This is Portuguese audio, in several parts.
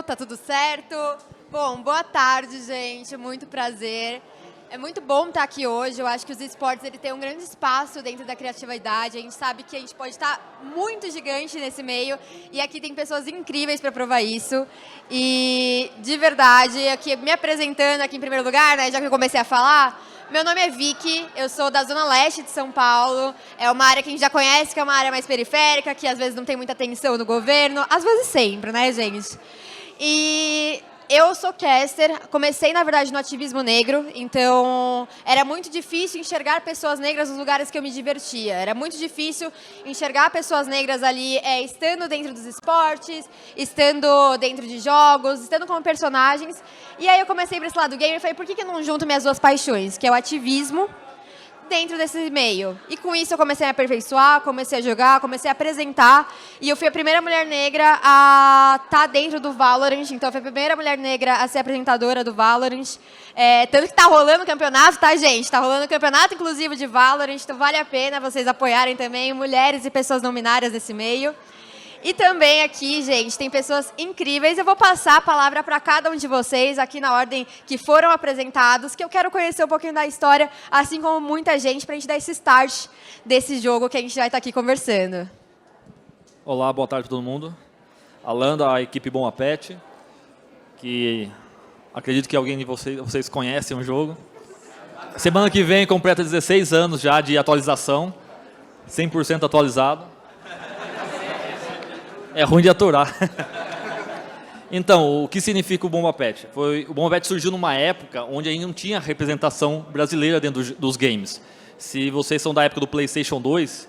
Tá tudo certo? Bom, boa tarde, gente. Muito prazer. É muito bom estar aqui hoje. Eu acho que os esportes ele tem um grande espaço dentro da criatividade. A gente sabe que a gente pode estar muito gigante nesse meio e aqui tem pessoas incríveis para provar isso. E, de verdade, aqui me apresentando aqui em primeiro lugar, né, já que eu comecei a falar, meu nome é Vicky, eu sou da Zona Leste de São Paulo. É uma área que a gente já conhece, que é uma área mais periférica, que às vezes não tem muita atenção no governo. Às vezes sempre, né, gente? E eu sou caster, comecei, na verdade, no ativismo negro, então era muito difícil enxergar pessoas negras nos lugares que eu me divertia. Era muito difícil enxergar pessoas negras ali, estando dentro dos esportes, estando dentro de jogos, estando como personagens. E aí eu comecei para esse lado gamer e falei, por que eu não junto minhas duas paixões, que é o ativismo, dentro desse meio. E com isso eu comecei a me aperfeiçoar, comecei a jogar, comecei a apresentar. E eu fui a primeira mulher negra a estar dentro do Valorant. Então eu fui a primeira mulher negra a ser apresentadora do Valorant. Tanto que tá rolando o campeonato, tá, gente? Tá rolando o campeonato inclusive de Valorant. Então vale a pena vocês apoiarem também mulheres e pessoas não binárias desse meio. E também aqui, gente, tem pessoas incríveis. Eu vou passar a palavra para cada um de vocês, aqui na ordem que foram apresentados, que eu quero conhecer um pouquinho da história, assim como muita gente, para a gente dar esse start desse jogo que a gente vai estar aqui conversando. Olá, boa tarde a todo mundo. Alan, da equipe Bom Apete, que acredito que alguém de vocês conhecem o jogo. Semana que vem completa 16 anos já de atualização, 100% atualizado. É ruim de aturar. Então, o que significa o Bomba Pet? O Bomba Pet surgiu numa época onde ainda não tinha representação brasileira dentro dos games. Se vocês são da época do PlayStation 2,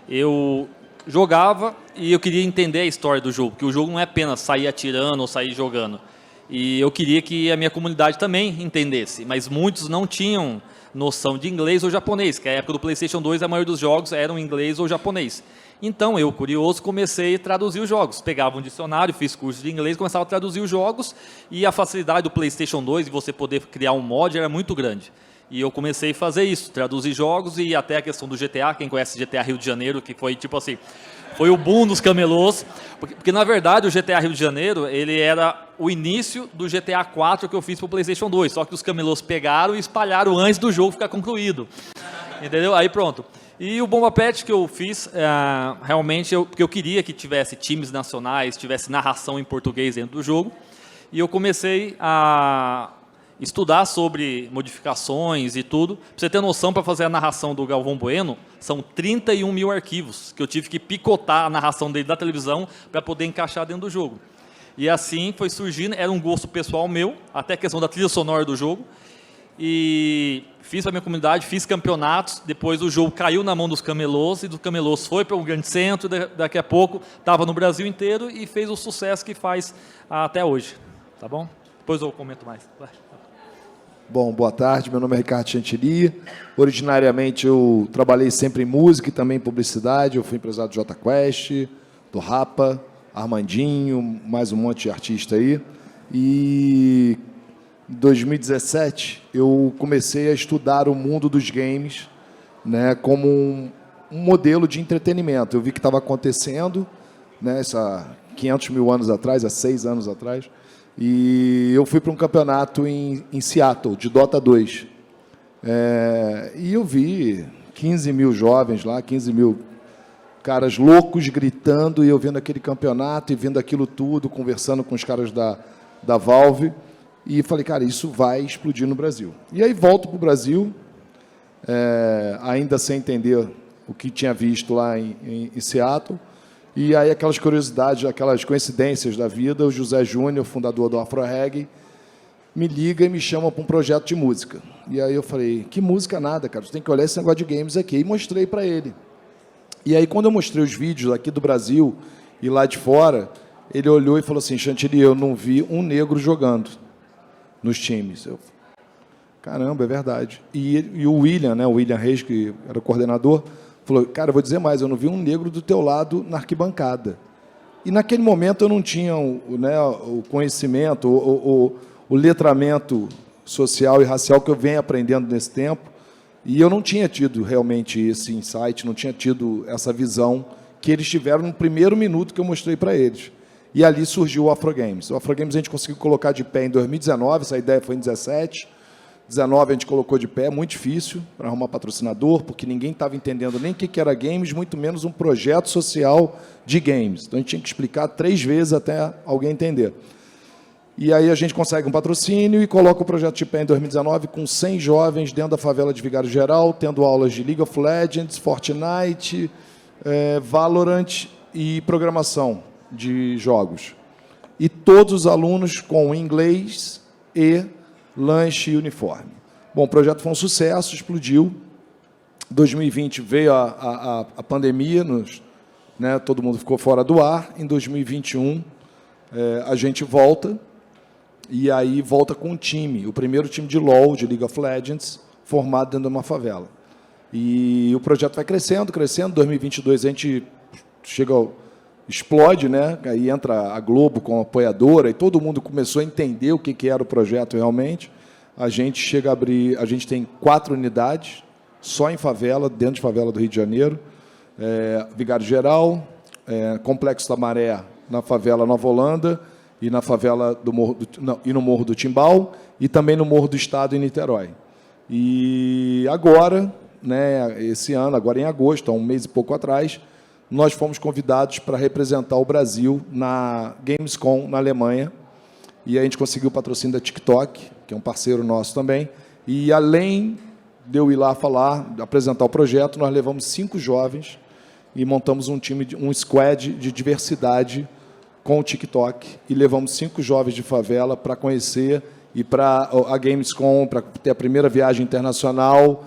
eu jogava e eu queria entender a história do jogo, porque o jogo não é apenas sair atirando ou sair jogando. E eu queria que a minha comunidade também entendesse, mas muitos não tinham noção de inglês ou japonês, que a época do PlayStation 2 a maioria dos jogos eram inglês ou japonês. Então, eu, curioso, comecei a traduzir os jogos. Pegava um dicionário, fiz curso de inglês, começava a traduzir os jogos e a facilidade do PlayStation 2 de você poder criar um mod era muito grande. E eu comecei a fazer isso, traduzir jogos e até a questão do GTA, quem conhece GTA Rio de Janeiro, que foi tipo assim, foi o boom dos camelôs, porque na verdade o GTA Rio de Janeiro, ele era o início do GTA 4 que eu fiz para o PlayStation 2, só que os camelôs pegaram e espalharam antes do jogo ficar concluído. Entendeu? Aí pronto. E o Bomba Pet que eu fiz, realmente, porque eu queria que tivesse times nacionais, tivesse narração em português dentro do jogo. E eu comecei a estudar sobre modificações e tudo. Para você ter noção, para fazer a narração do Galvão Bueno, são 31 mil arquivos, que eu tive que picotar a narração dele da televisão para poder encaixar dentro do jogo. E assim foi surgindo, era um gosto pessoal meu, até a questão da trilha sonora do jogo. E fiz para a minha comunidade, fiz campeonatos, depois o jogo caiu na mão dos camelôs, e dos camelôs foi para o grande centro, daqui a pouco estava no Brasil inteiro e fez o sucesso que faz até hoje, tá bom? Depois eu comento mais. Vai. Bom, boa tarde, meu nome é Ricardo Chantilly, originariamente eu trabalhei sempre em música e também em publicidade, eu fui empresário do Jota Quest, do Rapa, Armandinho, mais um monte de artista aí, e em 2017, eu comecei a estudar o mundo dos games, né, como um modelo de entretenimento. Eu vi que estava acontecendo, né, há 500 mil anos atrás, há 6 anos atrás, e eu fui para um campeonato em Seattle, de Dota 2. E eu vi 15 mil jovens lá, 15 mil caras loucos gritando, e eu vendo aquele campeonato e vendo aquilo tudo, conversando com os caras da Valve, e falei, cara, isso vai explodir no Brasil. E aí volto para o Brasil, ainda sem entender o que tinha visto lá em Seattle. E aí aquelas curiosidades, aquelas coincidências da vida, o José Júnior, fundador do Afro Reggae, me liga e me chama para um projeto de música. E aí eu falei, que música nada, cara, você tem que olhar esse negócio de games aqui. E mostrei para ele. E aí quando eu mostrei os vídeos aqui do Brasil e lá de fora, ele olhou e falou assim, Chantilly, eu não vi um negro jogando nos times. Eu, caramba, é verdade. E o William, né, o William Reis, que era o coordenador, falou, cara, eu vou dizer mais, eu não vi um negro do teu lado na arquibancada. E naquele momento eu não tinha o conhecimento, o letramento social e racial que eu venho aprendendo nesse tempo, e eu não tinha tido realmente esse insight, não tinha tido essa visão que eles tiveram no primeiro minuto que eu mostrei para eles. e ali surgiu o Afrogames. O Afrogames a gente conseguiu colocar de pé em 2019, essa ideia foi em 2017. 2019 a gente colocou de pé, muito difícil para arrumar patrocinador, porque ninguém estava entendendo nem o que era games, muito menos um projeto social de games. Então a gente tinha que explicar 3 vezes até alguém entender. E aí a gente consegue um patrocínio e coloca o projeto de pé em 2019 com 100 jovens dentro da favela de Vigário Geral, tendo aulas de League of Legends, Fortnite, Valorant e programação de jogos. E todos os alunos com inglês e lanche e uniforme. Bom, o projeto foi um sucesso, explodiu. 2020 veio a pandemia, todo mundo ficou fora do ar. Em 2021, a gente volta, e aí volta com um time, o primeiro time de LoL, de League of Legends, formado dentro de uma favela. E o projeto vai crescendo, crescendo. Em 2022 a gente explode, né? Aí entra a Globo como apoiadora e todo mundo começou a entender o que era o projeto realmente. A gente chega a abrir, a gente tem 4 unidades só em favela, dentro de favela do Rio de Janeiro, Vigário Geral, Complexo da Maré na favela Nova Holanda e na favela do Morro e no Morro do Timbal e também no Morro do Estado em Niterói. E agora, né, esse ano, agora em agosto, há um mês e pouco atrás, nós fomos convidados para representar o Brasil na Gamescom, na Alemanha, e a gente conseguiu o patrocínio da TikTok, que é um parceiro nosso também, e além de eu ir lá falar, apresentar o projeto, nós levamos 5 jovens e montamos um time, um squad de diversidade com o TikTok, e levamos 5 jovens de favela para conhecer, e para a Gamescom, para ter a primeira viagem internacional,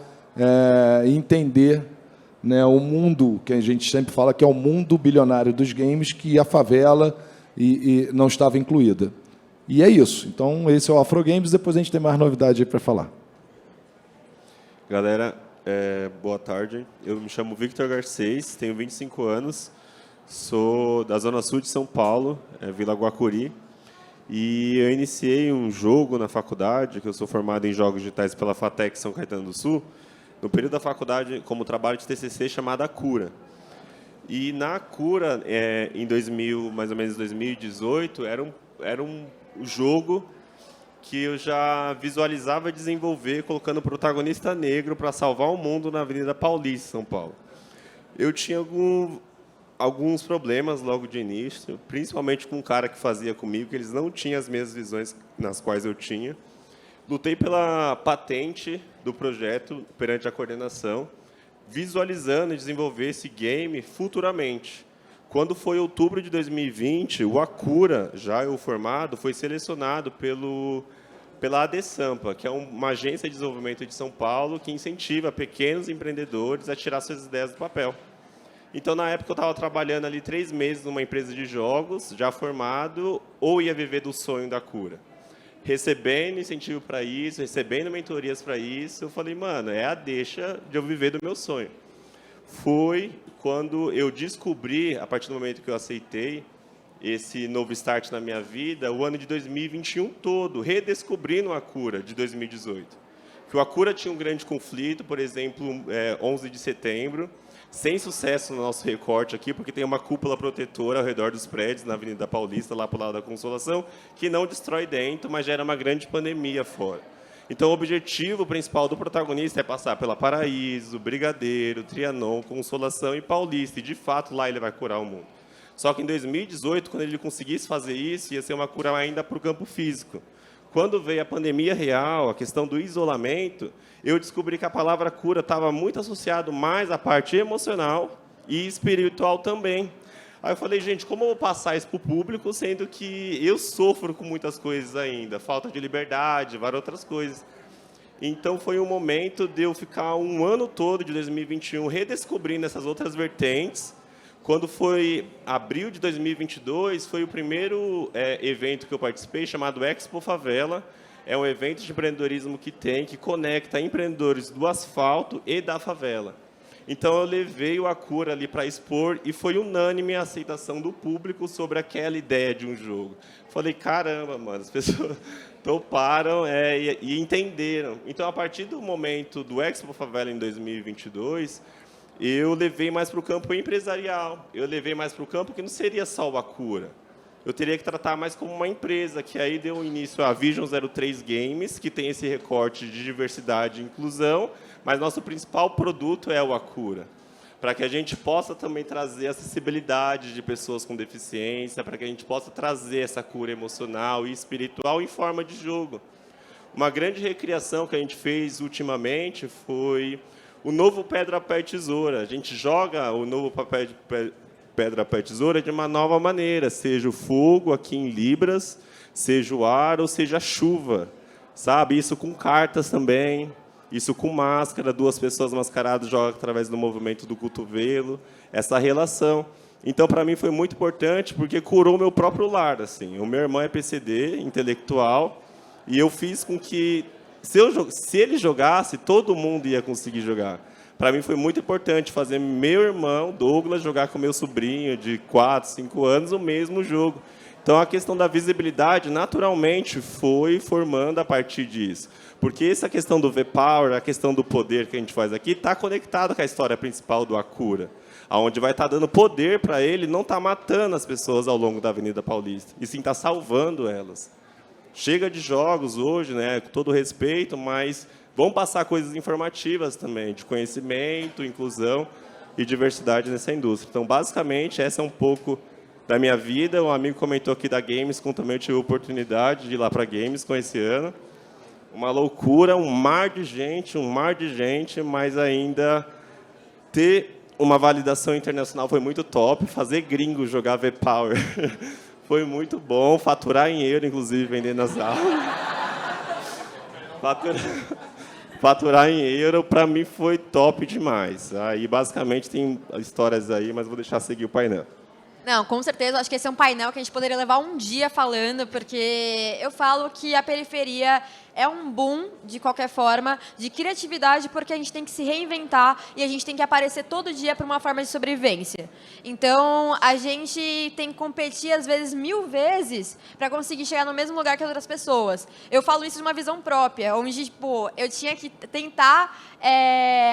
e entender, né, o mundo que a gente sempre fala que é o mundo bilionário dos games, que a favela e não estava incluída. E é isso. Então, esse é o Afrogames. Depois a gente tem mais novidade aí para falar. Galera, boa tarde. Eu me chamo Victor Garcês, tenho 25 anos, sou da Zona Sul de São Paulo, Vila Guacuri, e eu iniciei um jogo na faculdade, que eu sou formado em Jogos Digitais pela FATEC São Caetano do Sul, no período da faculdade, como trabalho de TCC, chamada Cura. E na Cura, mais ou menos 2018, era um jogo que eu já visualizava desenvolver colocando o protagonista negro para salvar o mundo na Avenida Paulista, São Paulo. Eu tinha alguns problemas logo de início, principalmente com um cara que fazia comigo, que eles não tinham as mesmas visões nas quais eu tinha. Lutei pela patente do projeto perante a coordenação, visualizando e desenvolver esse game futuramente. Quando foi outubro de 2020, o Acura, já eu formado, foi selecionado pela ADSampa, que é uma agência de desenvolvimento de São Paulo que incentiva pequenos empreendedores a tirar suas ideias do papel. Então, na época, eu estava trabalhando ali 3 meses numa empresa de jogos, já formado, ou ia viver do sonho da Cura. Recebendo incentivo para isso, recebendo mentorias para isso, eu falei, mano, é a deixa de eu viver do meu sonho. Foi quando eu descobri, a partir do momento que eu aceitei esse novo start na minha vida, o ano de 2021 todo, redescobrindo a Cura de 2018. Que o Acura tinha um grande conflito, por exemplo, 11 de setembro, sem sucesso no nosso recorte aqui, porque tem uma cúpula protetora ao redor dos prédios, na Avenida Paulista, lá para o lado da Consolação, que não destrói dentro, mas gera uma grande pandemia fora. Então, o objetivo principal do protagonista é passar pela Paraíso, Brigadeiro, Trianon, Consolação e Paulista, e, de fato, lá ele vai curar o mundo. Só que, em 2018, quando ele conseguisse fazer isso, ia ser uma cura ainda para o campo físico. Quando veio a pandemia real, a questão do isolamento, eu descobri que a palavra cura estava muito associado mais à parte emocional e espiritual também. Aí eu falei, gente, como eu vou passar isso para o público, sendo que eu sofro com muitas coisas ainda, falta de liberdade, várias outras coisas. Então, foi um momento de eu ficar um ano todo de 2021 redescobrindo essas outras vertentes. Quando foi abril de 2022, foi o primeiro evento que eu participei, chamado Expo Favela. É um evento de empreendedorismo que conecta empreendedores do asfalto e da favela. Então, eu levei o Acura ali para expor e foi unânime a aceitação do público sobre aquela ideia de um jogo. Falei, caramba, mano, as pessoas toparam e entenderam. Então, a partir do momento do Expo Favela em 2022... eu levei mais para o campo empresarial, eu levei mais para o campo que não seria só o Acura. eu teria que tratar mais como uma empresa, que aí deu início à Vision 03 Games, que tem esse recorte de diversidade e inclusão, mas nosso principal produto é o Acura, para que a gente possa também trazer acessibilidade de pessoas com deficiência, para que a gente possa trazer essa cura emocional e espiritual em forma de jogo. Uma grande recriação que a gente fez ultimamente foi o novo Pedra, Papel e Tesoura. A gente joga o novo Pedra, Papel e Tesoura de uma nova maneira, seja o fogo aqui em Libras, seja o ar ou seja a chuva, sabe? Isso com cartas também, isso com máscara, 2 pessoas mascaradas jogam através do movimento do cotovelo, essa relação. Então, para mim, foi muito importante, porque curou meu próprio lar. Assim. O meu irmão é PCD, intelectual, e eu fiz com que, se ele jogasse, todo mundo ia conseguir jogar. Para mim, foi muito importante fazer meu irmão, Douglas, jogar com meu sobrinho de 4, 5 anos o mesmo jogo. Então, a questão da visibilidade, naturalmente, foi formando a partir disso. Porque essa questão do V-Power, a questão do poder que a gente faz aqui, está conectada com a história principal do Acura, onde vai estar dando poder para ele não estar matando as pessoas ao longo da Avenida Paulista, e sim estar salvando elas. Chega de jogos hoje, né, com todo respeito, mas vão passar coisas informativas também, de conhecimento, inclusão e diversidade nessa indústria. Então, basicamente, essa é um pouco da minha vida. Um amigo comentou aqui da Gamescom, também eu tive a oportunidade de ir lá para a Gamescom esse ano. Uma loucura, um mar de gente, mas ainda ter uma validação internacional foi muito top. Fazer gringo jogar V-Power foi muito bom. Faturar em euro, inclusive, vendendo nas aulas. Faturar em euro, para mim, foi top demais. Aí, basicamente, tem histórias aí, mas vou deixar seguir o painel. Não, com certeza. Acho que esse é um painel que a gente poderia levar um dia falando, porque eu falo que a periferia é um boom, de qualquer forma, de criatividade, porque a gente tem que se reinventar e a gente tem que aparecer todo dia para uma forma de sobrevivência. Então, a gente tem que competir, às vezes, 1000 vezes para conseguir chegar no mesmo lugar que as outras pessoas. Eu falo isso de uma visão própria, onde, tipo, eu tinha que tentar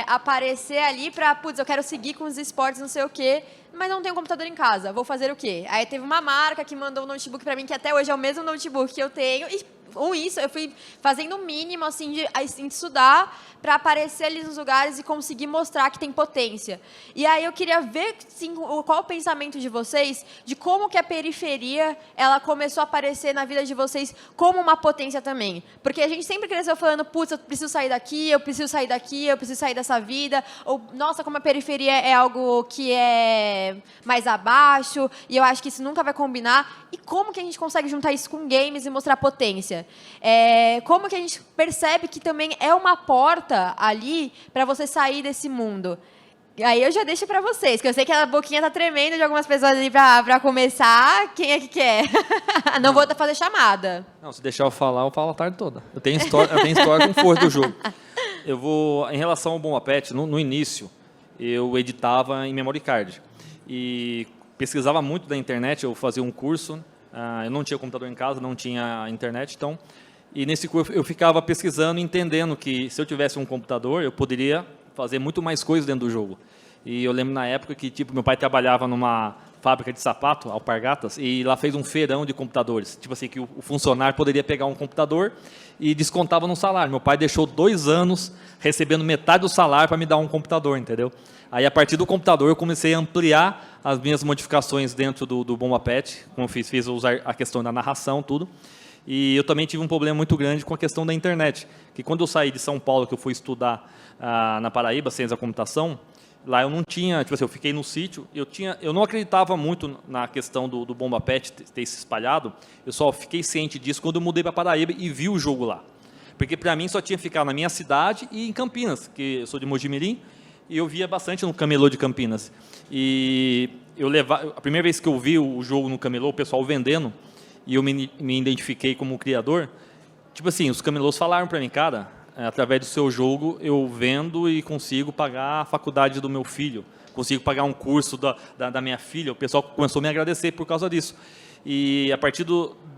aparecer ali para, putz, eu quero seguir com os esportes, não sei o quê, mas não tenho computador em casa, vou fazer o quê? Aí teve uma marca que mandou um notebook para mim, que até hoje é o mesmo notebook que eu tenho, e com isso eu fui fazendo o mínimo assim, de estudar para aparecer ali nos lugares e conseguir mostrar que tem potência. E aí eu queria ver sim, qual o pensamento de vocês, de como que a periferia ela começou a aparecer na vida de vocês como uma potência também. Porque a gente sempre cresceu falando, putz, eu preciso sair daqui, eu preciso sair daqui, eu preciso sair dessa vida, ou, nossa, como a periferia é algo que é mais abaixo, e eu acho que isso nunca vai combinar. E como que a gente consegue juntar isso com games e mostrar potência? Como que a gente percebe que também é uma porta ali para você sair desse mundo? E aí eu já deixo para vocês, que eu sei que a boquinha tá tremendo de algumas pessoas ali para começar. Quem é que quer? Não vou fazer chamada. Não, se deixar eu falo a tarde toda. Eu tenho história com força do jogo. Eu vou, em relação ao Bomba Pet, no início, eu editava em memory card. E pesquisava muito da internet, eu fazia um curso, eu não tinha computador em casa, não tinha internet, então... E nesse curso eu ficava pesquisando, entendendo que se eu tivesse um computador, eu poderia fazer muito mais coisas dentro do jogo. E eu lembro na época que tipo meu pai trabalhava numa fábrica de sapato, Alpargatas, e lá fez um feirão de computadores. Tipo assim, que o funcionário poderia pegar um computador e descontava no salário. Meu pai deixou 2 anos recebendo metade do salário para me dar um computador, entendeu? Aí, a partir do computador, eu comecei a ampliar as minhas modificações dentro do Bomba Pet, como eu fiz usar a questão da narração, tudo. E eu também tive um problema muito grande com a questão da internet, que quando eu saí de São Paulo, que eu fui estudar na Paraíba, ciência da computação, lá eu não tinha, tipo assim, eu fiquei no sítio, eu não acreditava muito na questão do Bomba Pet ter se espalhado, eu só fiquei ciente disso quando eu mudei para Paraíba e vi o jogo lá. Porque para mim só tinha ficado na minha cidade e em Campinas, que eu sou de Mojimirim, e eu via bastante no camelô de Campinas. E a primeira vez que eu vi o jogo no camelô, o pessoal vendendo, e eu me identifiquei como criador, tipo assim, os camelôs falaram para mim, cara, através do seu jogo eu vendo e consigo pagar a faculdade do meu filho, consigo pagar um curso da minha filha, o pessoal começou a me agradecer por causa disso. E a partir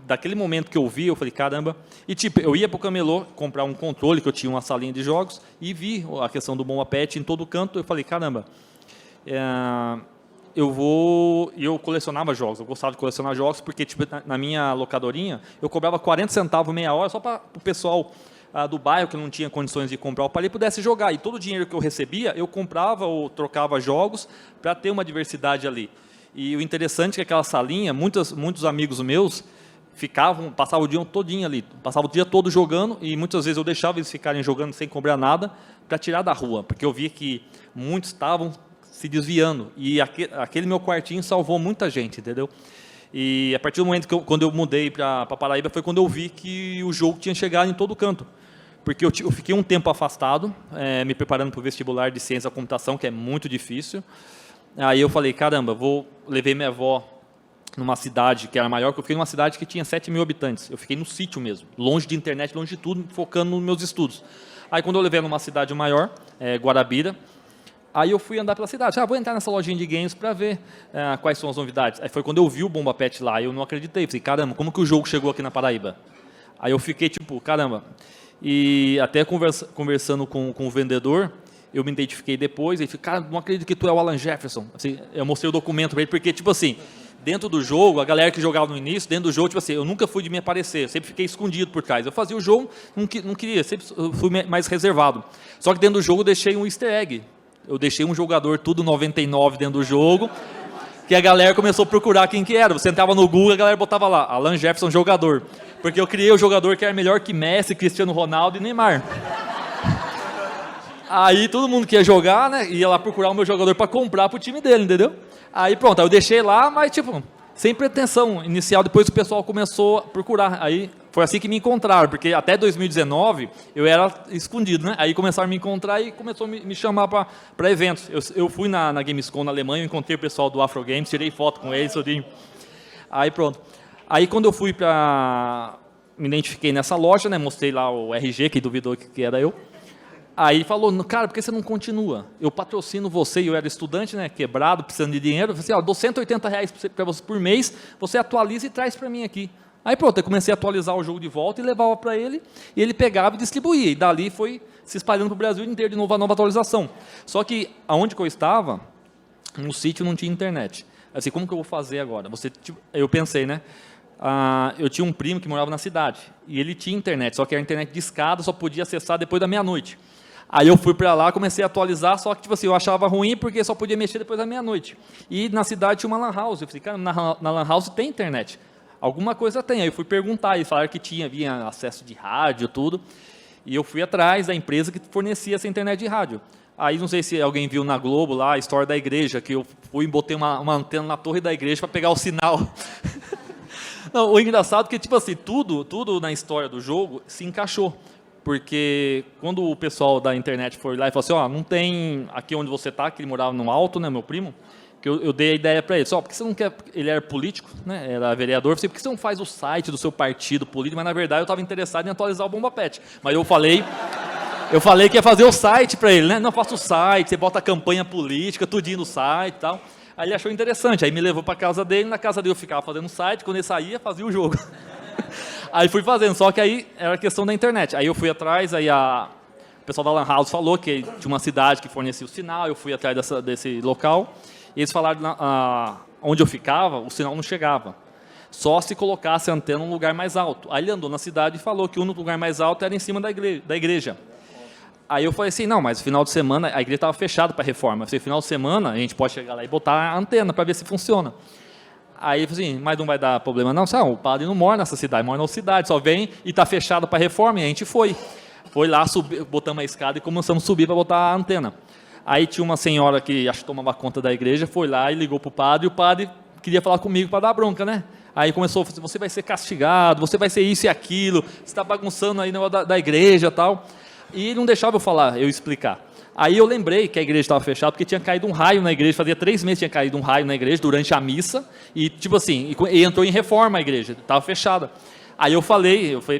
daquele momento que eu vi, eu falei, caramba, e tipo, eu ia para o camelô comprar um controle, que eu tinha uma salinha de jogos, e vi a questão do Bomba Pet em todo canto, eu falei, caramba, eu colecionava jogos, eu gostava de colecionar jogos, porque tipo, na minha locadorinha, eu cobrava 40 centavos meia hora só para o pessoal do bairro que não tinha condições de comprar o palito pudesse jogar. E todo o dinheiro que eu recebia, eu comprava ou trocava jogos para ter uma diversidade ali. E o interessante é que aquela salinha, muitos amigos meus passavam o dia todinho ali, passavam o dia todo jogando, e muitas vezes eu deixava eles ficarem jogando sem cobrar nada para tirar da rua, porque eu via que muitos estavam se desviando, e aquele meu quartinho salvou muita gente, entendeu? E a partir do momento quando eu mudei para Paraíba, foi quando eu vi que o jogo tinha chegado em todo canto, porque eu fiquei um tempo afastado, me preparando para o vestibular de ciência da computação, que é muito difícil. Aí eu falei, caramba, levei minha avó numa cidade que era maior, que eu fiquei numa cidade que tinha 7 mil habitantes, eu fiquei no sítio mesmo, longe de internet, longe de tudo, focando nos meus estudos. Aí quando eu levei numa cidade maior, Guarabira, aí eu fui andar pela cidade, vou entrar nessa lojinha de games para ver quais são as novidades. Aí foi quando eu vi o Bomba Pet lá, eu não acreditei, falei, caramba, como que o jogo chegou aqui na Paraíba? Aí eu fiquei tipo, caramba, e até conversando com o vendedor, eu me identifiquei depois, e falei, cara, não acredito que tu é o Alan Jefferson. Assim, eu mostrei o documento para ele, porque tipo assim, dentro do jogo, a galera que jogava no início, dentro do jogo, tipo assim, eu nunca fui de me aparecer, eu sempre fiquei escondido por trás. Eu fazia o jogo, não queria, sempre fui mais reservado. Só que dentro do jogo eu deixei um easter egg. Eu deixei um jogador tudo 99 dentro do jogo, que a galera começou a procurar quem que era. Você entrava no Google, a galera botava lá, Alan Jefferson jogador. Porque eu criei o jogador que era melhor que Messi, Cristiano Ronaldo e Neymar. Aí todo mundo que ia jogar, né, ia lá procurar o meu jogador para comprar pro time dele, entendeu? Aí pronto, aí eu deixei lá, mas tipo, sem pretensão inicial, depois o pessoal começou a procurar. Aí foi assim que me encontraram, porque até 2019 eu era escondido, né? Aí começaram a me encontrar e começou a me chamar para eventos. Eu fui na Gamescom na Alemanha, eu encontrei o pessoal do Afro Games, tirei foto com eles, tudinho. Aí pronto. Aí quando eu fui me identifiquei nessa loja, né? Mostrei lá o RG, que duvidou que era eu. Aí falou, cara, por que você não continua? Eu patrocino você, e eu era estudante, né, quebrado, precisando de dinheiro. Eu falei assim, dou R$180 para você por mês, você atualiza e traz para mim aqui. Aí pronto, eu comecei a atualizar o jogo de volta e levava para ele, e ele pegava e distribuía. E dali foi se espalhando para o Brasil inteiro de novo a nova atualização. Só que, aonde que eu estava, no sítio não tinha internet. Assim, como que eu vou fazer agora? Eu pensei, né? Eu tinha um primo que morava na cidade, e ele tinha internet, só que era internet de escada, só podia acessar depois da meia-noite. Aí eu fui para lá, comecei a atualizar, só que tipo assim, eu achava ruim porque só podia mexer depois da meia-noite. E na cidade tinha uma lan house. Eu falei, cara, na lan house tem internet. Alguma coisa tem. Aí eu fui perguntar, eles falaram que havia acesso de rádio, tudo. E eu fui atrás da empresa que fornecia essa internet de rádio. Aí não sei se alguém viu na Globo lá a história da igreja, que eu fui e botei uma antena na torre da igreja para pegar o sinal. Não, o engraçado é que tipo assim, tudo na história do jogo se encaixou. Porque quando o pessoal da internet foi lá e falou assim, não tem aqui onde você está, que ele morava no alto, né, meu primo, que eu dei a ideia para ele, porque você não quer, ele era político, né, era vereador, por que você não faz o site do seu partido político? Mas na verdade eu estava interessado em atualizar o Bomba Pet. Mas eu falei que ia fazer o site para ele, né? Não, faça o site, você bota a campanha política, tudinho no site e tal. Aí ele achou interessante, aí me levou para a casa dele, na casa dele eu ficava fazendo o site, quando ele saía, fazia o jogo. Aí fui fazendo, só que aí era questão da internet. Aí eu fui atrás, aí o pessoal da Lan House falou que tinha uma cidade que fornecia o sinal, eu fui atrás desse local, e eles falaram onde eu ficava, o sinal não chegava. Só se colocasse a antena num lugar mais alto. Aí ele andou na cidade e falou que o único lugar mais alto era em cima da igreja. Aí eu falei assim, não, mas final de semana, a igreja estava fechada para reforma. Eu falei, final de semana a gente pode chegar lá e botar a antena para ver se funciona. Aí eu falei assim, mas não vai dar problema não? O padre não mora nessa cidade, mora na cidade, só vem e está fechado para reforma, e a gente foi. Foi lá, botamos a escada e começamos a subir para botar a antena. Aí tinha uma senhora que acho que tomava conta da igreja, foi lá e ligou para o padre, e o padre queria falar comigo para dar bronca, né? Aí começou a falar, você vai ser castigado, você vai ser isso e aquilo, você está bagunçando aí da igreja e tal. E ele não deixava eu falar, eu explicar. Aí eu lembrei que a igreja estava fechada, porque tinha caído um raio na igreja, fazia 3 meses que tinha caído um raio na igreja, durante a missa, e tipo assim, e entrou em reforma a igreja, estava fechada. Aí eu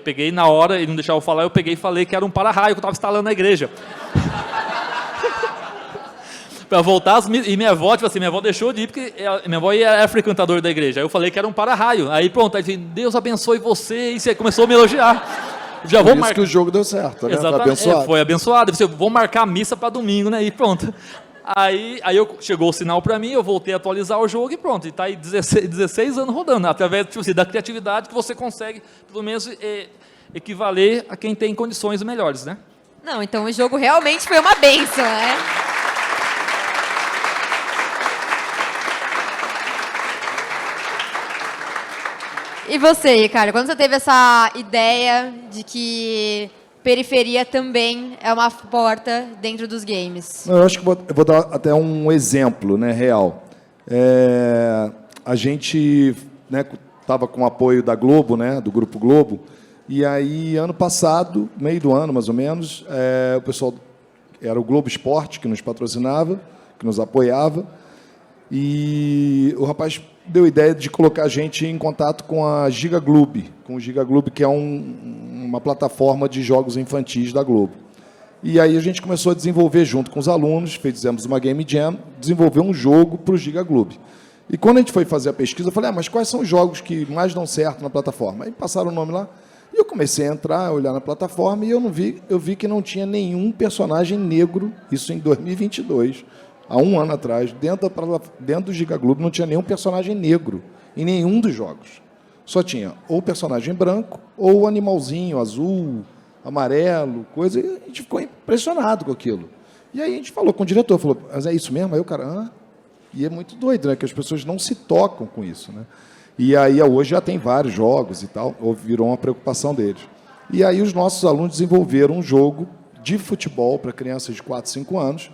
peguei na hora, ele não deixava eu falar, eu peguei e falei que era um para-raio que eu estava instalando na igreja. Para voltar, e minha avó, tipo assim, minha avó deixou de ir, porque minha avó era frequentadora da igreja, aí eu falei que era um para-raio, aí pronto, aí Deus abençoe você, e você começou a me elogiar. Já vou que o jogo deu certo, né? Exatamente, foi abençoado. Vou marcar a missa para domingo, né? E pronto. Aí chegou o sinal para mim, eu voltei a atualizar o jogo e pronto. E está aí 16 anos rodando, através tipo assim, da criatividade que você consegue, pelo menos, equivaler a quem tem condições melhores, né? Não, então o jogo realmente foi uma bênção, né? E você, Ricardo, quando você teve essa ideia de que periferia também é uma porta dentro dos games? Eu acho que eu vou dar até um exemplo, né, real. A gente estava com o apoio da Globo, né, do Grupo Globo, e aí, ano passado, meio do ano, mais ou menos, o pessoal, era o Globo Esporte que nos patrocinava, que nos apoiava, e o rapaz deu a ideia de colocar a gente em contato com a Giga Globo, que é uma plataforma de jogos infantis da Globo. E aí a gente começou a desenvolver junto com os alunos, fizemos uma Game Jam, desenvolver um jogo para o Giga Globo. E quando a gente foi fazer a pesquisa, eu falei, mas quais são os jogos que mais dão certo na plataforma? Aí passaram o nome lá, e eu comecei a entrar, a olhar na plataforma, e eu vi que não tinha nenhum personagem negro, isso em 2022, há um ano atrás, dentro do Giga Globo, não tinha nenhum personagem negro em nenhum dos jogos. Só tinha ou personagem branco, ou animalzinho, azul, amarelo, coisa, e a gente ficou impressionado com aquilo. E aí a gente falou com o diretor, falou, mas é isso mesmo? Aí o cara, E é muito doido, né? Que as pessoas não se tocam com isso, né? E aí hoje já tem vários jogos e tal, virou uma preocupação deles. E aí os nossos alunos desenvolveram um jogo de futebol para crianças de 4, 5 anos,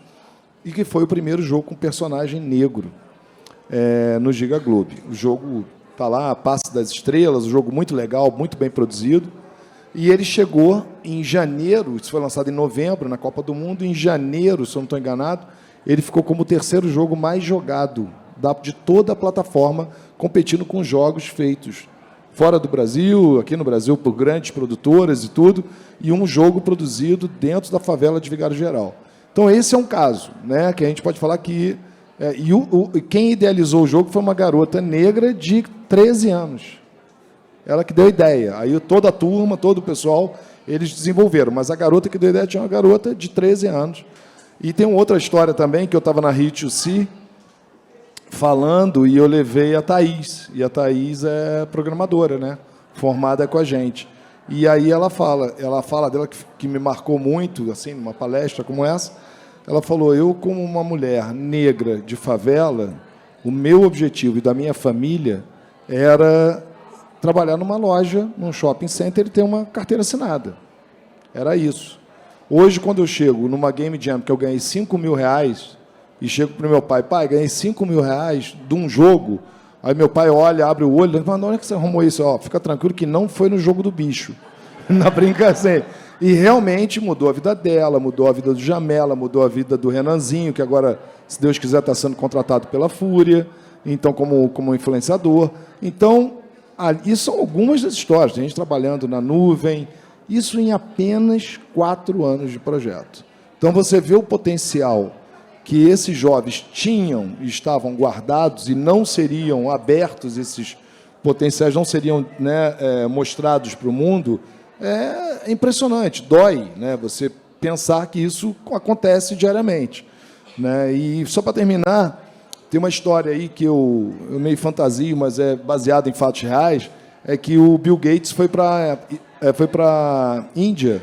e que foi o primeiro jogo com personagem negro no Giga Globo. O jogo está lá, Passe das Estrelas, um jogo muito legal, muito bem produzido. E ele chegou em janeiro, isso foi lançado em novembro, na Copa do Mundo, em janeiro, se eu não estou enganado, ele ficou como o terceiro jogo mais jogado de toda a plataforma, competindo com jogos feitos fora do Brasil, aqui no Brasil, por grandes produtoras e tudo, e um jogo produzido dentro da favela de Vigário Geral. Então, esse é um caso, né, que a gente pode falar que... quem idealizou o jogo foi uma garota negra de 13 anos. Ela que deu a ideia. Aí toda a turma, todo o pessoal, eles desenvolveram. Mas a garota que deu a ideia tinha uma garota de 13 anos. E tem uma outra história também, que eu estava na Rit2C falando, e eu levei a Thaís. E a Thaís é programadora, né, formada com a gente. E aí ela fala dela que me marcou muito, assim, numa palestra como essa. Ela falou, eu como uma mulher negra de favela, o meu objetivo e da minha família era trabalhar numa loja, num shopping center e ter uma carteira assinada. Era isso. Hoje, quando eu chego numa Game Jam, que eu ganhei R$5.000, e chego para o meu pai, ganhei R$5.000 de um jogo, aí meu pai olha, abre o olho, mas onde é que você arrumou isso? Fica tranquilo que não foi no jogo do bicho, na brincadeira. E realmente mudou a vida dela, mudou a vida do Jamela, mudou a vida do Renanzinho, que agora, se Deus quiser, está sendo contratado pela Fúria, então como influenciador. Então, isso são algumas das histórias. Tem gente trabalhando na nuvem, isso em apenas 4 anos de projeto. Então, você vê o potencial que esses jovens tinham e estavam guardados e não seriam abertos, esses potenciais não seriam, né, mostrados para o mundo. É impressionante, dói, né, você pensar que isso acontece diariamente, né? E só para terminar, tem uma história aí que eu meio fantasio, mas é baseado em fatos reais, é que o Bill Gates foi para a Índia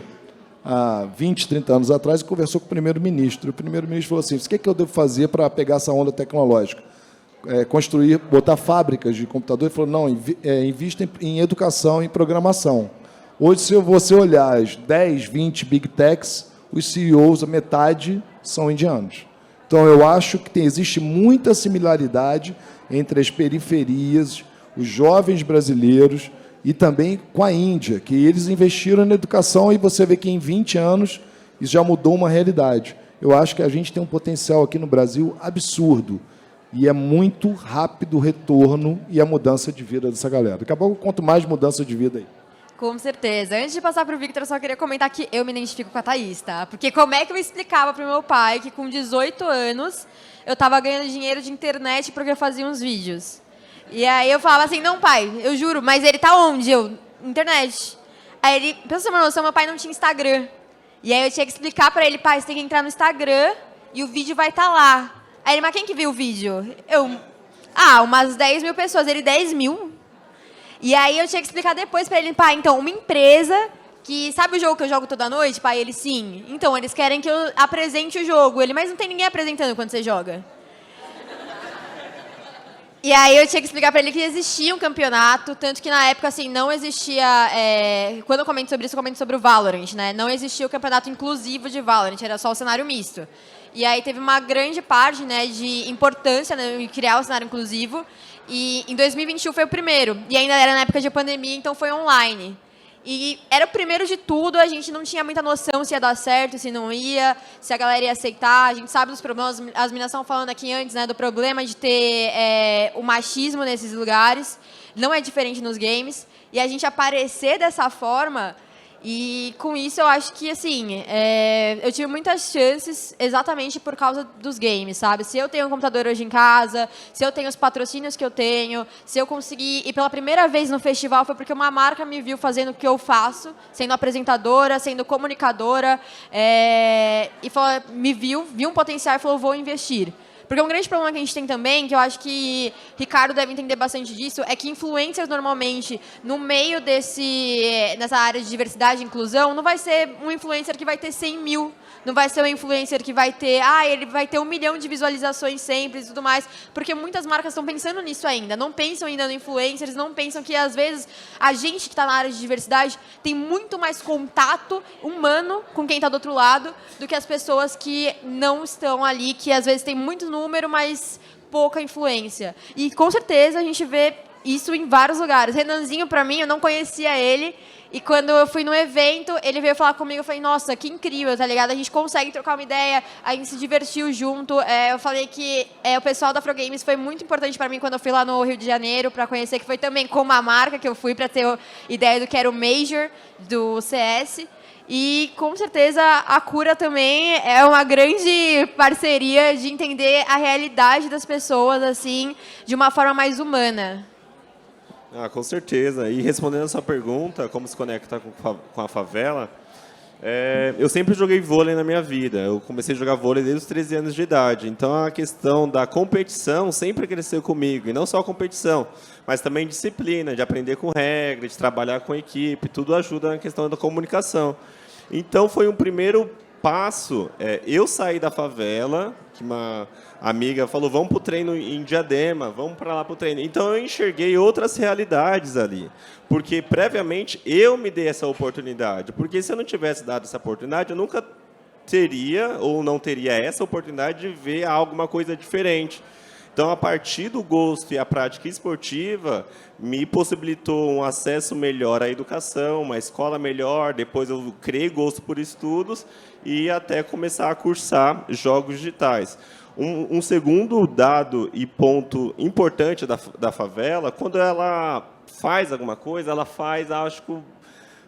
há 20, 30 anos atrás e conversou com o primeiro-ministro. O primeiro-ministro falou assim, o que eu devo fazer para pegar essa onda tecnológica? Botar fábricas de computador? Ele falou, não, invista em educação, em programação. Hoje, se você olhar as 10, 20 Big Techs, os CEOs, a metade são indianos. Então, eu acho que existe muita similaridade entre as periferias, os jovens brasileiros e também com a Índia, que eles investiram na educação e você vê que em 20 anos isso já mudou uma realidade. Eu acho que a gente tem um potencial aqui no Brasil absurdo e é muito rápido o retorno e a mudança de vida dessa galera. Daqui a pouco eu conto mais mudança de vida aí. Com certeza. Antes de passar para o Victor, eu só queria comentar que eu me identifico com a Thaís, tá? Porque como é que eu explicava para o meu pai que com 18 anos eu estava ganhando dinheiro de internet porque eu fazia uns vídeos? E aí eu falava assim, não pai, eu juro, mas ele tá onde? Internet. Aí ele, pra você ter uma noção, meu pai não tinha Instagram. E aí eu tinha que explicar para ele, pai, você tem que entrar no Instagram e o vídeo vai estar lá. Aí ele, mas quem que viu o vídeo? Umas 10 mil pessoas. Ele, 10 mil? E aí eu tinha que explicar depois pra ele, pá, então, uma empresa que... Sabe o jogo que eu jogo toda noite? Pá, ele, sim. Então, eles querem que eu apresente o jogo. Ele, mas não tem ninguém apresentando quando você joga. E aí eu tinha que explicar pra ele que existia um campeonato, tanto que na época, assim, não existia... Quando eu comento sobre isso, eu comento sobre o Valorant, né? Não existia o campeonato inclusivo de Valorant, era só o cenário misto. E aí teve uma grande parte, né, de importância, né, em criar o cenário inclusivo. E em 2021 foi o primeiro. E ainda era na época de pandemia, então foi online. E era o primeiro de tudo, a gente não tinha muita noção se ia dar certo, se não ia, se a galera ia aceitar. A gente sabe dos problemas, as meninas estavam falando aqui antes, né, do problema de ter o machismo nesses lugares. Não é diferente nos games. E a gente aparecer dessa forma... E com isso eu acho que, assim, eu tive muitas chances exatamente por causa dos games, sabe? Se eu tenho um computador hoje em casa, se eu tenho os patrocínios que eu tenho, se eu conseguir ir pela primeira vez no festival foi porque uma marca me viu fazendo o que eu faço, sendo apresentadora, sendo comunicadora, e falou, viu um potencial e falou, vou investir. Porque um grande problema que a gente tem também, que eu acho que Ricardo deve entender bastante disso, é que influencers, normalmente, no meio dessa área de diversidade e inclusão, não vai ser um influencer que vai ter 100 mil, não vai ser um influencer que vai ter, ele vai ter 1 milhão de visualizações sempre e tudo mais, porque muitas marcas estão pensando nisso ainda, não pensam ainda no influencers, não pensam que, às vezes, a gente que está na área de diversidade tem muito mais contato humano com quem está do outro lado do que as pessoas que não estão ali, que, às vezes, tem muito número, mas pouca influência. E, com certeza, a gente vê isso em vários lugares. Renanzinho, para mim, eu não conhecia ele, e quando eu fui no evento, ele veio falar comigo, eu falei, nossa, que incrível, tá ligado? A gente consegue trocar uma ideia, a gente se divertiu junto. Eu falei que o pessoal da Afro Games foi muito importante para mim quando eu fui lá no Rio de Janeiro, para conhecer, que foi também com uma marca que eu fui para ter ideia do que era o Major do CS. E, com certeza, a Cura também é uma grande parceria de entender a realidade das pessoas, assim, de uma forma mais humana. Com certeza. E respondendo a sua pergunta, como se conecta com a favela, eu sempre joguei vôlei na minha vida. Eu comecei a jogar vôlei desde os 13 anos de idade. Então, a questão da competição sempre cresceu comigo. E não só a competição, mas também disciplina, de aprender com regra, de trabalhar com equipe. Tudo ajuda na questão da comunicação. Então, foi um primeiro passo. Eu saí da favela, que uma amiga falou, vamos para o treino em Diadema, vamos para lá para o treino. Então, eu enxerguei outras realidades ali, porque, previamente, eu me dei essa oportunidade. Porque, se eu não tivesse dado essa oportunidade, eu nunca teria, ou não teria essa oportunidade de ver alguma coisa diferente. Então, a partir do gosto e a prática esportiva, me possibilitou um acesso melhor à educação, uma escola melhor, depois eu criei gosto por estudos e até começar a cursar jogos digitais. Um segundo dado e ponto importante da favela, quando ela faz alguma coisa, ela faz, acho que,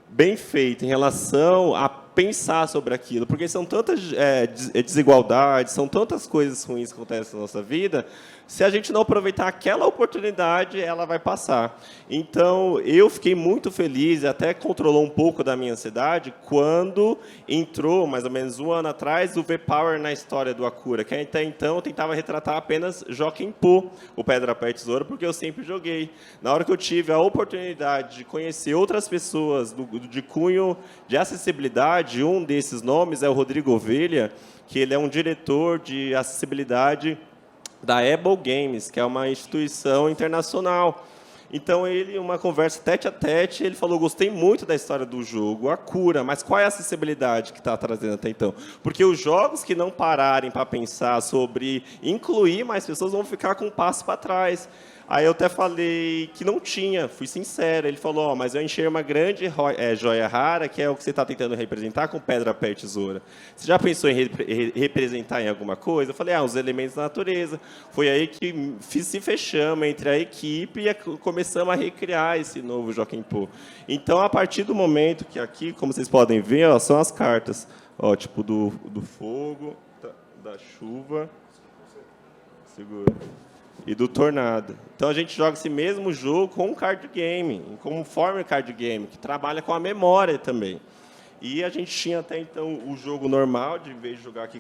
bem feito em relação a pensar sobre aquilo, porque são tantas desigualdades, são tantas coisas ruins que acontecem na nossa vida, se a gente não aproveitar aquela oportunidade, ela vai passar. Então, eu fiquei muito feliz, e até controlou um pouco da minha ansiedade, quando entrou, mais ou menos 1 ano atrás, o V-Power na história do Acura, que até então eu tentava retratar apenas Joaquim Pô, o Pedra, Papel e Tesoura, porque eu sempre joguei. Na hora que eu tive a oportunidade de conhecer outras pessoas de cunho de acessibilidade, um desses nomes é o Rodrigo Ovelha, que ele é um diretor de acessibilidade da Able Games, que é uma instituição internacional. Então, uma conversa tete a tete, ele falou, gostei muito da história do jogo, a cura, mas qual é a acessibilidade que está trazendo até então? Porque os jogos que não pararem para pensar sobre incluir mais pessoas vão ficar com um passo para trás. Aí eu até falei que não tinha, fui sincero. Ele falou, mas eu enxerguei uma grande joia rara, que é o que você está tentando representar com pedra, papel e tesoura. Você já pensou em representar em alguma coisa? Eu falei, os elementos da natureza. Foi aí que se fechamos entre a equipe e começamos a recriar esse novo Joaquim Pô. Então, a partir do momento que aqui, como vocês podem ver, são as cartas. Tipo do fogo, da chuva. Segura. E do Tornado. Então, a gente joga esse mesmo jogo com um card game, conforme card game, que trabalha com a memória também. E a gente tinha até então o jogo normal, de em vez de jogar aqui,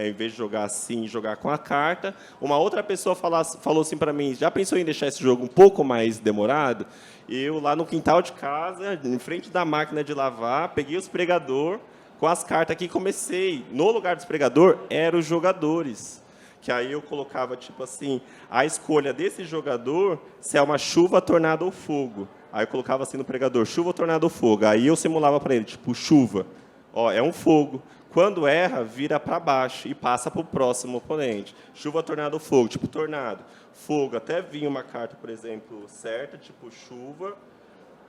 em vez de jogar assim, jogar com a carta. Uma outra pessoa falou assim para mim: já pensou em deixar esse jogo um pouco mais demorado? Eu lá no quintal de casa, em frente da máquina de lavar, peguei os pregador com as cartas aqui, comecei. No lugar dos pregador eram os jogadores. Que aí eu colocava, tipo assim, a escolha desse jogador se é uma chuva, tornado ou fogo. Aí eu colocava assim no pregador, chuva, tornado ou fogo. Aí eu simulava para ele, tipo, chuva. Ó, é um fogo. Quando erra, vira para baixo e passa para o próximo oponente. Chuva, tornado ou fogo, tipo tornado. Fogo, até vinha uma carta, por exemplo, certa, tipo chuva,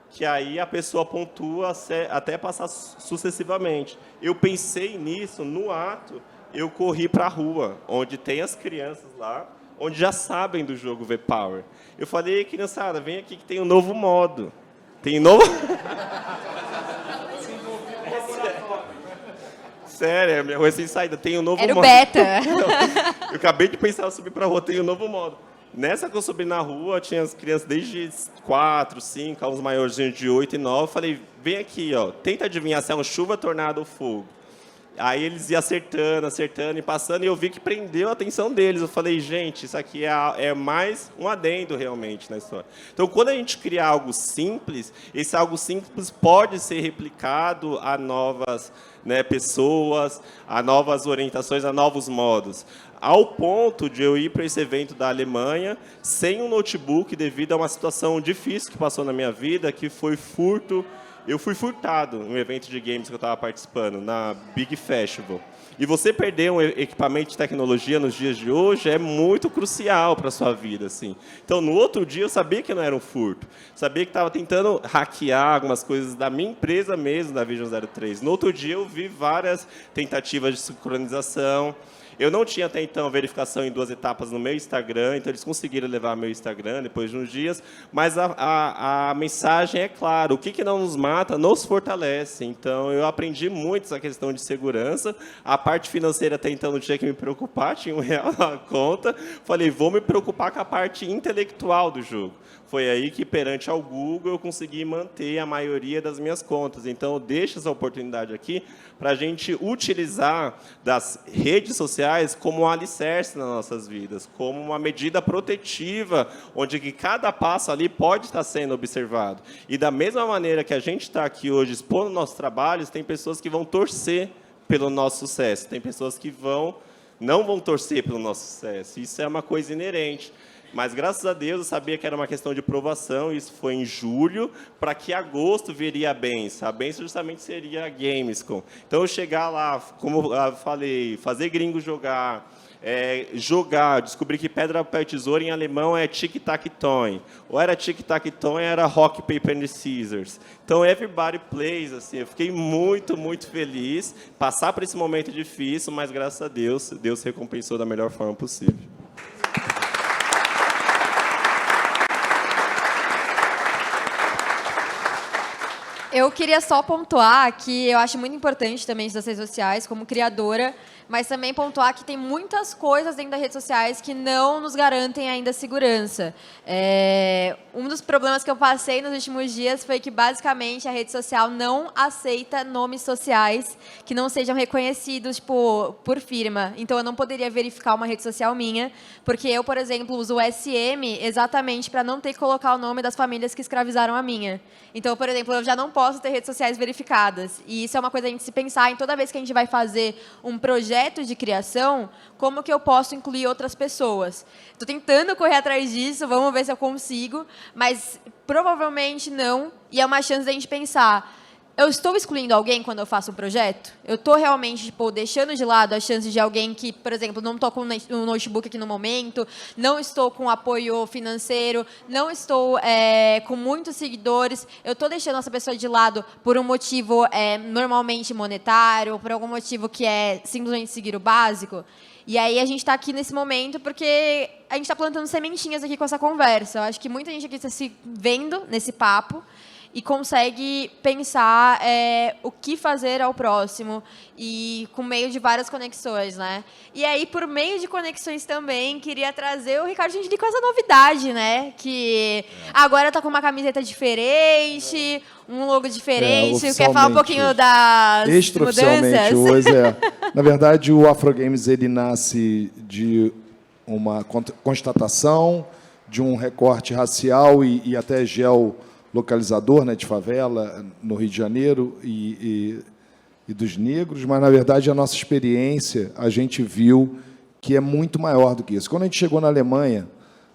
que aí a pessoa pontua até passar sucessivamente. Eu pensei nisso no ato, eu corri para a rua, onde tem as crianças lá, onde já sabem do jogo V-Power. Eu falei: criançada, vem aqui que tem um novo modo. Tem novo... Sério, minha recém-saída, tem um novo modo. Era o beta. Não, eu acabei de pensar em subir para a rua, tem um novo modo. Nessa que eu subi na rua, tinha as crianças desde 4, 5, uns maiorzinhos de 8 e 9. Falei: vem aqui, ó, tenta adivinhar se é um chuva, tornado ou fogo. Aí eles iam acertando e passando, e eu vi que prendeu a atenção deles. Eu falei: gente, isso aqui é mais um adendo realmente na história. Então, quando a gente cria algo simples, esse algo simples pode ser replicado a novas, né, pessoas, a novas orientações, a novos modos. Ao ponto de eu ir para esse evento da Alemanha sem um notebook devido a uma situação difícil que passou na minha vida, que foi furto. Eu fui furtado no evento de games que eu estava participando, na Big Festival. E você perder um equipamento de tecnologia nos dias de hoje é muito crucial para a sua vida, assim. Então, no outro dia, eu sabia que não era um furto. Sabia que estava tentando hackear algumas coisas da minha empresa mesmo, da Vision 03. No outro dia, eu vi várias tentativas de sincronização. Eu não tinha até então verificação em 2 etapas no meu Instagram, então eles conseguiram levar meu Instagram depois de uns dias, mas a mensagem é clara: o que não nos mata, nos fortalece. Então, eu aprendi muito essa questão de segurança. A parte financeira até então não tinha que me preocupar, tinha R$1 na conta. Falei: vou me preocupar com a parte intelectual do jogo. Foi aí que, perante ao Google, eu consegui manter a maioria das minhas contas. Então, eu deixo essa oportunidade aqui para a gente utilizar das redes sociais como um alicerce nas nossas vidas, como uma medida protetiva, onde que cada passo ali pode estar sendo observado. E, da mesma maneira que a gente está aqui hoje expondo nossos trabalhos, tem pessoas que vão torcer pelo nosso sucesso, tem pessoas que não vão torcer pelo nosso sucesso. Isso é uma coisa inerente. Mas, graças a Deus, eu sabia que era uma questão de provação. Isso foi em julho, para que agosto viria a Benção. A Benção justamente seria a Gamescom. Então, eu chegar lá, como eu falei, fazer gringo jogar, descobri que pedra, papel e tesoura em alemão é tic-tac-toe. Ou era tic-tac-toe, era rock, paper and scissors. Então, everybody plays, assim, eu fiquei muito, muito feliz. Passar por esse momento difícil, mas, graças a Deus, Deus recompensou da melhor forma possível. Eu queria só pontuar que eu acho muito importante também isso das redes sociais, como criadora, mas também pontuar que tem muitas coisas dentro das redes sociais que não nos garantem ainda segurança. Um dos problemas que eu passei nos últimos dias foi que, basicamente, a rede social não aceita nomes sociais que não sejam reconhecidos, tipo, por firma. Então, eu não poderia verificar uma rede social minha, porque eu, por exemplo, uso o SM exatamente para não ter que colocar o nome das famílias que escravizaram a minha. Então, por exemplo, eu já não posso ter redes sociais verificadas. E isso é uma coisa a gente se pensar em toda vez que a gente vai fazer um projeto de criação, como que eu posso incluir outras pessoas. Estou tentando correr atrás disso, vamos ver se eu consigo, mas provavelmente não, e é uma chance da gente pensar: eu estou excluindo alguém quando eu faço um projeto? Eu estou realmente, tipo, deixando de lado a chance de alguém que, por exemplo, não estou com um notebook aqui no momento, não estou com apoio financeiro, não estou com muitos seguidores, eu estou deixando essa pessoa de lado por um motivo normalmente monetário, por algum motivo que é simplesmente seguir o básico? E aí a gente está aqui nesse momento porque a gente está plantando sementinhas aqui com essa conversa. Eu acho que muita gente aqui está se vendo nesse papo. e consegue pensar o que fazer ao próximo e com meio de várias conexões, né? E aí, por meio de conexões também, queria trazer o Ricardo Gentili com essa novidade, né? Que agora tá com uma camiseta diferente, um logo diferente. Quer falar um pouquinho das extraoficialmente mudanças? hoje Na verdade, o Afro Games ele nasce de uma constatação, de um recorte racial e até geolocalizador, né, de favela no Rio de Janeiro e dos negros, mas, na verdade, a nossa experiência, a gente viu que é muito maior do que isso. Quando a gente chegou na Alemanha,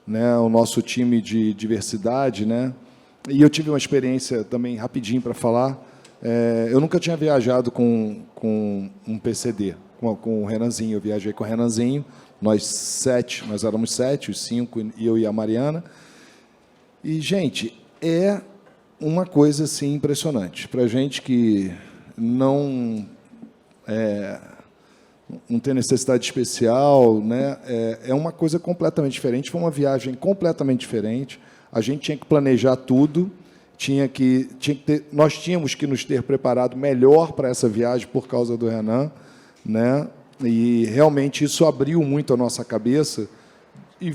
né, o nosso time de diversidade, né, e eu tive uma experiência também, rapidinho para falar, eu nunca tinha viajado com um PCD, com o Renanzinho. Eu viajei com o Renanzinho, nós éramos 7, os 5, e eu e a Mariana. E, gente, é uma coisa assim, impressionante. Para a gente que não tem necessidade especial, né, é uma coisa completamente diferente. Foi uma viagem completamente diferente. A gente tinha que planejar tudo. Nós tínhamos que nos ter preparado melhor para essa viagem por causa do Renan, né? E realmente isso abriu muito a nossa cabeça e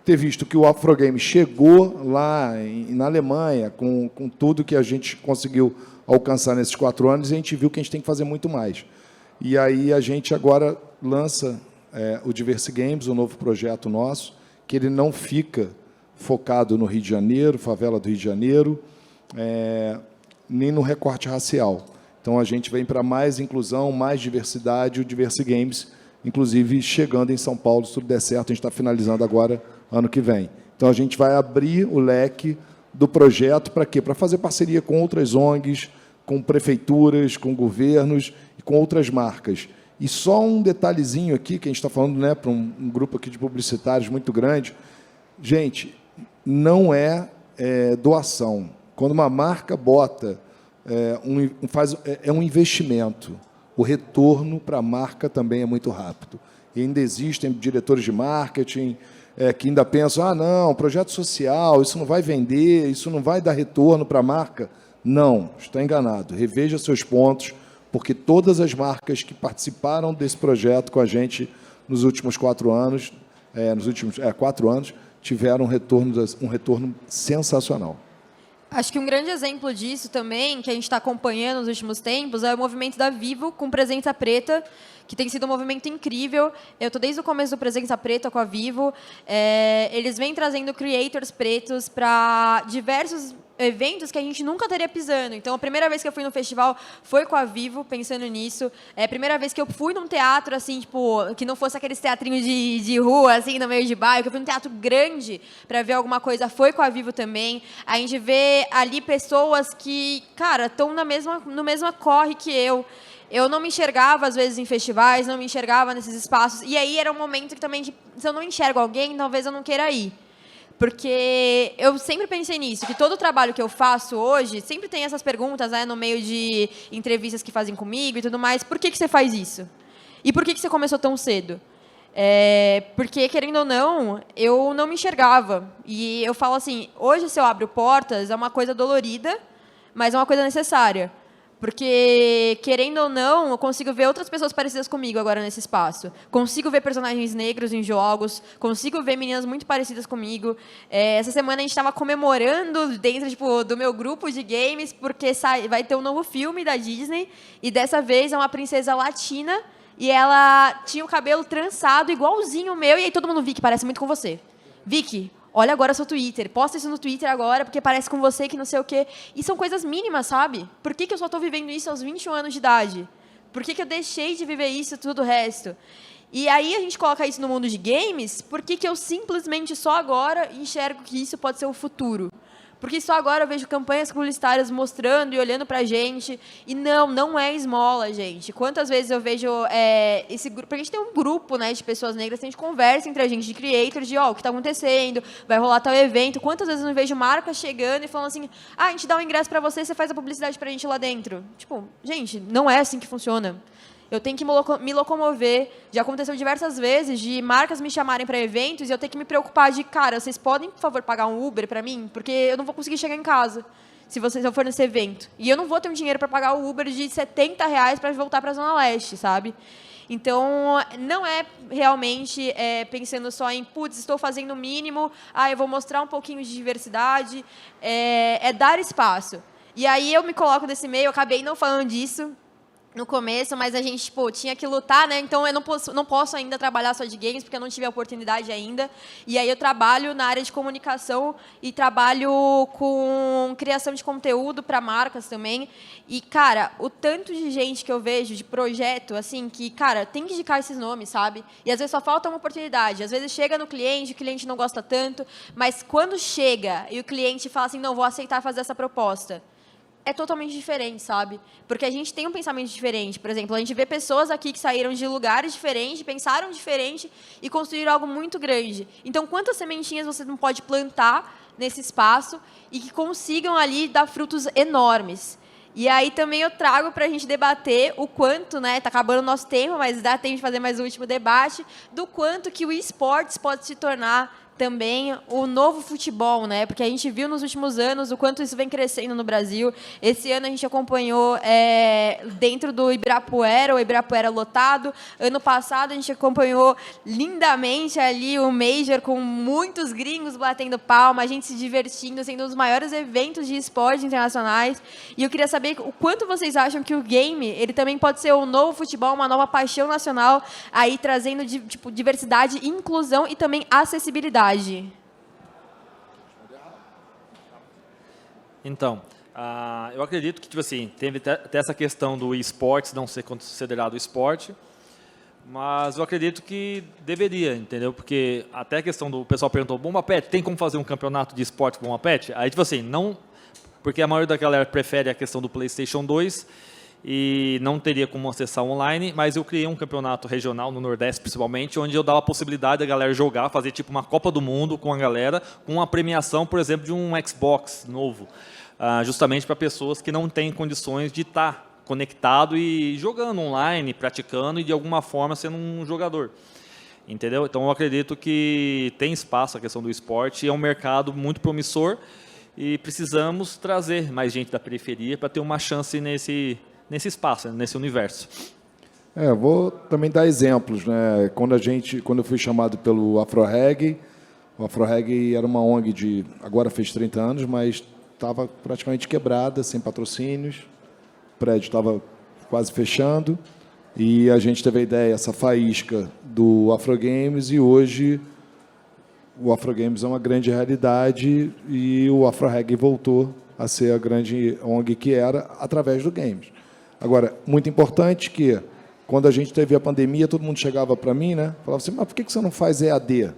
ter visto que o Afrogame chegou lá na Alemanha com tudo que a gente conseguiu alcançar nesses 4 anos, e a gente viu que a gente tem que fazer muito mais. E aí a gente agora lança o Diverse Games, um novo projeto nosso, que ele não fica focado no Rio de Janeiro, favela do Rio de Janeiro, nem no recorte racial. Então, a gente vem para mais inclusão, mais diversidade, o Diverse Games, inclusive, chegando em São Paulo, se tudo der certo, a gente está finalizando agora, ano que vem. Então, a gente vai abrir o leque do projeto para quê? Para fazer parceria com outras ONGs, com prefeituras, com governos e com outras marcas. E só um detalhezinho aqui, que a gente está falando, né, para um grupo aqui de publicitários muito grande. Gente, não é doação. Quando uma marca bota, é um investimento. O retorno para a marca também é muito rápido. E ainda existem diretores de marketing que ainda pensam, não, projeto social, isso não vai vender, isso não vai dar retorno para a marca. Não, está enganado. Reveja seus pontos, porque todas as marcas que participaram desse projeto com a gente nos últimos 4 anos, 4 anos, tiveram um retorno sensacional. Acho que um grande exemplo disso também, que a gente está acompanhando nos últimos tempos, é o movimento da Vivo com Presença Preta, que tem sido um movimento incrível. Eu estou desde o começo do Presença Preta com a Vivo. Eles vêm trazendo creators pretos para diversos eventos que a gente nunca teria pisando. Então, a primeira vez que eu fui no festival foi com a Vivo, pensando nisso. É a primeira vez que eu fui num teatro, assim, tipo, que não fosse aqueles teatrinhos de rua, assim, no meio de bairro, que eu fui num teatro grande para ver alguma coisa, foi com a Vivo também. A gente vê ali pessoas que, cara, estão no mesmo corre que eu. Eu não me enxergava, às vezes, em festivais, não me enxergava nesses espaços. E aí era um momento que também, se eu não enxergo alguém, talvez eu não queira ir. Porque eu sempre pensei nisso, que todo o trabalho que eu faço hoje, sempre tem essas perguntas, né, no meio de entrevistas que fazem comigo e tudo mais. Por que você faz isso? E por que você começou tão cedo? Porque, querendo ou não, eu não me enxergava. E eu falo assim, hoje, se eu abro portas, é uma coisa dolorida, mas é uma coisa necessária. Porque, querendo ou não, eu consigo ver outras pessoas parecidas comigo agora nesse espaço. Consigo ver personagens negros em jogos, consigo ver meninas muito parecidas comigo. Essa semana a gente estava comemorando dentro do meu grupo de games, porque vai ter um novo filme da Disney, e dessa vez é uma princesa latina, e ela tinha o cabelo trançado igualzinho o meu, e aí todo mundo, Vicky, parece muito com você. Vicky, olha agora seu Twitter, posta isso no Twitter agora, porque parece com você que não sei o quê. E são coisas mínimas, sabe? Por que eu só estou vivendo isso aos 21 anos de idade? Por que eu deixei de viver isso e tudo o resto? E aí a gente coloca isso no mundo de games, por que eu simplesmente só agora enxergo que isso pode ser o futuro? Porque só agora eu vejo campanhas publicitárias mostrando e olhando pra gente. E não é esmola, gente. Quantas vezes eu vejo esse grupo... Porque a gente tem um grupo, né, de pessoas negras, a gente conversa entre a gente, de creators, de o que está acontecendo, vai rolar tal evento. Quantas vezes eu não vejo marcas chegando e falando assim, a gente dá um ingresso pra você, você faz a publicidade pra gente lá dentro. Tipo, gente, não é assim que funciona. Eu tenho que me locomover. Já aconteceu diversas vezes de marcas me chamarem para eventos e eu ter que me preocupar de, cara, vocês podem, por favor, pagar um Uber para mim? Porque eu não vou conseguir chegar em casa. se eu for nesse evento. E eu não vou ter um dinheiro para pagar o Uber de R$ 70 para voltar para a Zona Leste, sabe? Então, não é realmente pensando só em, putz, estou fazendo o mínimo, eu vou mostrar um pouquinho de diversidade, é dar espaço. E aí eu me coloco nesse meio, eu acabei não falando disso no começo, mas a gente tinha que lutar, né? Então eu não posso ainda trabalhar só de games, porque eu não tive a oportunidade ainda. E aí eu trabalho na área de comunicação e trabalho com criação de conteúdo para marcas também. E, cara, o tanto de gente que eu vejo de projeto, assim, que, cara, tem que indicar esses nomes, sabe? E às vezes só falta uma oportunidade. Às vezes chega no cliente, o cliente não gosta tanto, mas quando chega e o cliente fala assim, não, vou aceitar fazer essa proposta, é totalmente diferente, sabe? Porque a gente tem um pensamento diferente. Por exemplo, a gente vê pessoas aqui que saíram de lugares diferentes, pensaram diferente e construíram algo muito grande. Então, quantas sementinhas você não pode plantar nesse espaço e que consigam ali dar frutos enormes? E aí também eu trago para a gente debater o quanto, né? Está acabando o nosso tempo, mas dá tempo de fazer mais um último debate, do quanto que o esportes pode se tornar também o novo futebol, né? Porque a gente viu nos últimos anos o quanto isso vem crescendo no Brasil. Esse ano a gente acompanhou dentro do Ibirapuera, o Ibirapuera lotado. Ano passado a gente acompanhou lindamente ali o Major com muitos gringos batendo palma, a gente se divertindo, sendo um dos maiores eventos de esportes internacionais. E eu queria saber o quanto vocês acham que o game ele também pode ser um novo futebol, uma nova paixão nacional, aí trazendo diversidade, inclusão e também acessibilidade. Então, eu acredito que, tipo assim, teve até essa questão do esportes não ser considerado esporte, mas eu acredito que deveria, entendeu? Porque até a questão do pessoal perguntou, Bomba Pet, tem como fazer um campeonato de esporte Bomba Pet? Aí, tipo assim, não, porque a maioria da galera prefere a questão do PlayStation 2 e não teria como acessar online, mas eu criei um campeonato regional no Nordeste, principalmente, onde eu dava a possibilidade da galera jogar, fazer tipo uma Copa do Mundo com a galera, com uma premiação, por exemplo, de um Xbox novo, justamente para pessoas que não têm condições de estar conectado e jogando online, praticando e de alguma forma sendo um jogador. Entendeu? Então eu acredito que tem espaço a questão do esporte, é um mercado muito promissor e precisamos trazer mais gente da periferia para ter uma chance nesse espaço, nesse universo. Vou também dar exemplos, né? Quando eu fui chamado pelo Afro-Reggae, o Afro-Reggae era uma ONG agora fez 30 anos, mas estava praticamente quebrada, sem patrocínios, o prédio estava quase fechando, e a gente teve a ideia, essa faísca do Afro Games, e hoje o Afro Games é uma grande realidade e o Afro-Reggae voltou a ser a grande ONG que era através do games. Agora, muito importante que, quando a gente teve a pandemia, todo mundo chegava para mim, né? Falava assim, mas por que você não faz EAD?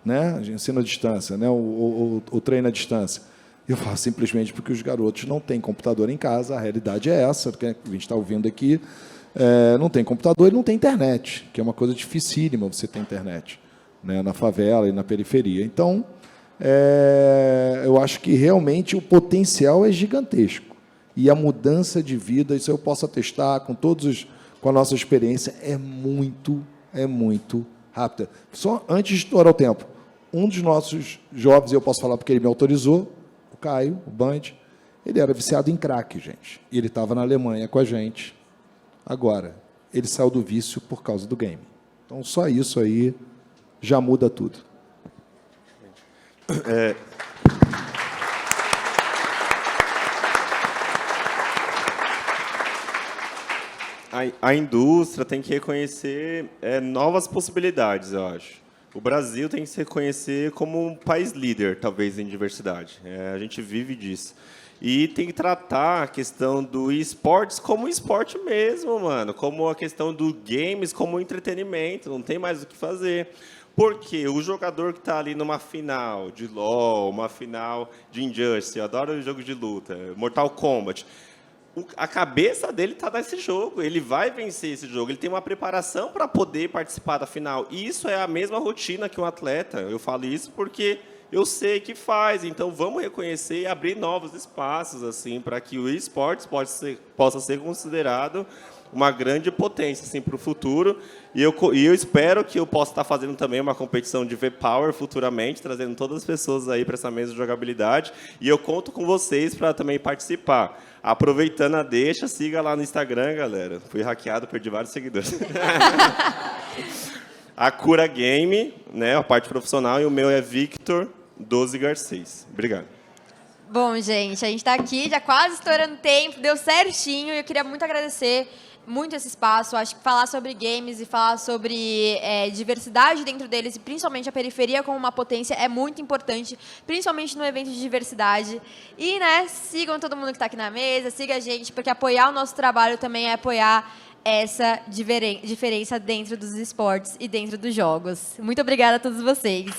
Né? A gente ensina à distância, né? o treino à distância. E eu falo simplesmente porque os garotos não têm computador em casa, a realidade é essa, que a gente está ouvindo aqui, não tem computador e não tem internet, que é uma coisa dificílima você ter internet, né? Na favela e na periferia. Então, eu acho que realmente o potencial é gigantesco. E a mudança de vida, isso eu posso atestar com a nossa experiência, é muito rápida. Só antes de estourar o tempo, um dos nossos jovens, e eu posso falar porque ele me autorizou, o Caio, o Band, ele era viciado em crack, gente. E ele estava na Alemanha com a gente. Agora, ele saiu do vício por causa do game. Então, só isso aí já muda tudo. A indústria tem que reconhecer novas possibilidades, eu acho. O Brasil tem que se reconhecer como um país líder, talvez, em diversidade. A gente vive disso. E tem que tratar a questão do esportes como esporte mesmo, mano. Como a questão do games, como entretenimento. Não tem mais o que fazer. Porque o jogador que está ali numa final de LoL, uma final de Injustice, eu adoro o jogo de luta, Mortal Kombat, a cabeça dele está nesse jogo, ele vai vencer esse jogo, ele tem uma preparação para poder participar da final. E isso é a mesma rotina que um atleta. Eu falo isso porque eu sei que faz, então vamos reconhecer e abrir novos espaços assim para que o esportes possa ser considerado uma grande potência assim, para o futuro. E eu espero que eu possa estar fazendo também uma competição de V-Power futuramente, trazendo todas as pessoas aí para essa mesa de jogabilidade. E eu conto com vocês para também participar. Aproveitando a deixa, siga lá no Instagram, galera. Fui hackeado, perdi vários seguidores. A Cura Game, né, a parte profissional, e o meu é Victor 12 Garcês. Obrigado. Bom, gente, a gente está aqui, já quase estourando tempo, deu certinho, e eu queria muito agradecer muito esse espaço. Acho que falar sobre games e falar sobre diversidade dentro deles, e principalmente a periferia como uma potência, é muito importante, principalmente no evento de diversidade. E, né, sigam todo mundo que está aqui na mesa, siga a gente, porque apoiar o nosso trabalho também é apoiar essa diferença dentro dos esportes e dentro dos jogos. Muito obrigada a todos vocês.